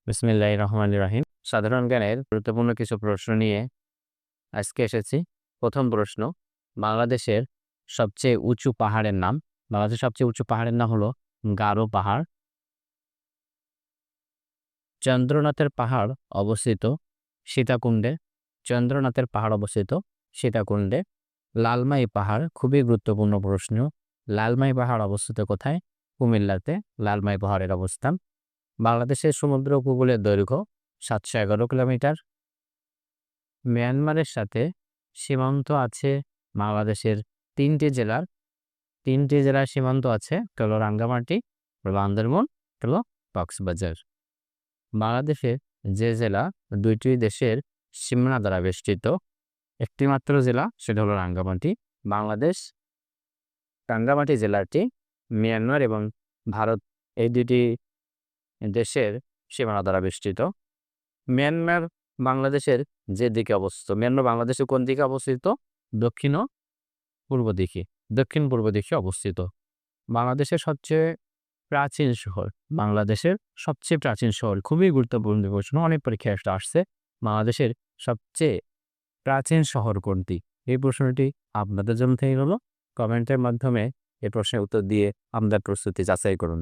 বিসমিল্লাহির রহমানির রহিম। সাধারণ জ্ঞানের গুরুত্বপূর্ণ কিছু প্রশ্ন নিয়ে আজকে এসেছি। প্রথম প্রশ্ন, বাংলাদেশের সবচেয়ে উঁচু পাহাড়ের নাম। বাংলাদেশের সবচেয়ে উঁচু পাহাড়ের নাম হলো গারো পাহাড়। চন্দ্রনাথের পাহাড় অবস্থিত সীতাকুণ্ডে। চন্দ্রনাথের পাহাড় অবস্থিত সীতাকুণ্ডে। লালমাই পাহাড়, খুবই গুরুত্বপূর্ণ প্রশ্ন। লালমাই পাহাড় অবস্থিত কোথায়? কুমিল্লাতে লালমাই পাহাড়ের অবস্থান। বাংলাদেশের সমুদ্র উপকূলের দৈর্ঘ্য 711 কিলোমিটার। মিয়ানমারের সাথে সীমান্ত আছে বাংলাদেশের তিনটি জেলার সীমান্ত আছে, একটা হলো রাঙ্গামাটি, বান্দরবন, একটা হলো কক্সবাজার। বাংলাদেশের যে জেলা দুইটি দেশের সীমানা দ্বারা বেষ্টিত, একটি মাত্র জেলা, সেটা হলো রাঙ্গামাটি। বাংলাদেশ রাঙ্গামাটি জেলাটি মিয়ানমার এবং ভারত এই দুটি দেশের সীমানা দ্বারা বেষ্টিত। মিয়ানমার বাংলাদেশের যে দিকে অবস্থিত, মিয়ানমার বাংলাদেশের কোন দিকে অবস্থিত? দক্ষিণ পূর্ব দিকে অবস্থিত। বাংলাদেশের সবচেয়ে প্রাচীন শহর, খুবই গুরুত্বপূর্ণ প্রশ্ন, অনেক পরীক্ষায় আসছে। বাংলাদেশের সবচেয়ে প্রাচীন শহর কোনটি? এই প্রশ্নটি আপনাদের জন্য থেকে হলো। কমেন্টের মাধ্যমে এই প্রশ্নের উত্তর দিয়ে আপনাদের প্রস্তুতি যাচাই করুন।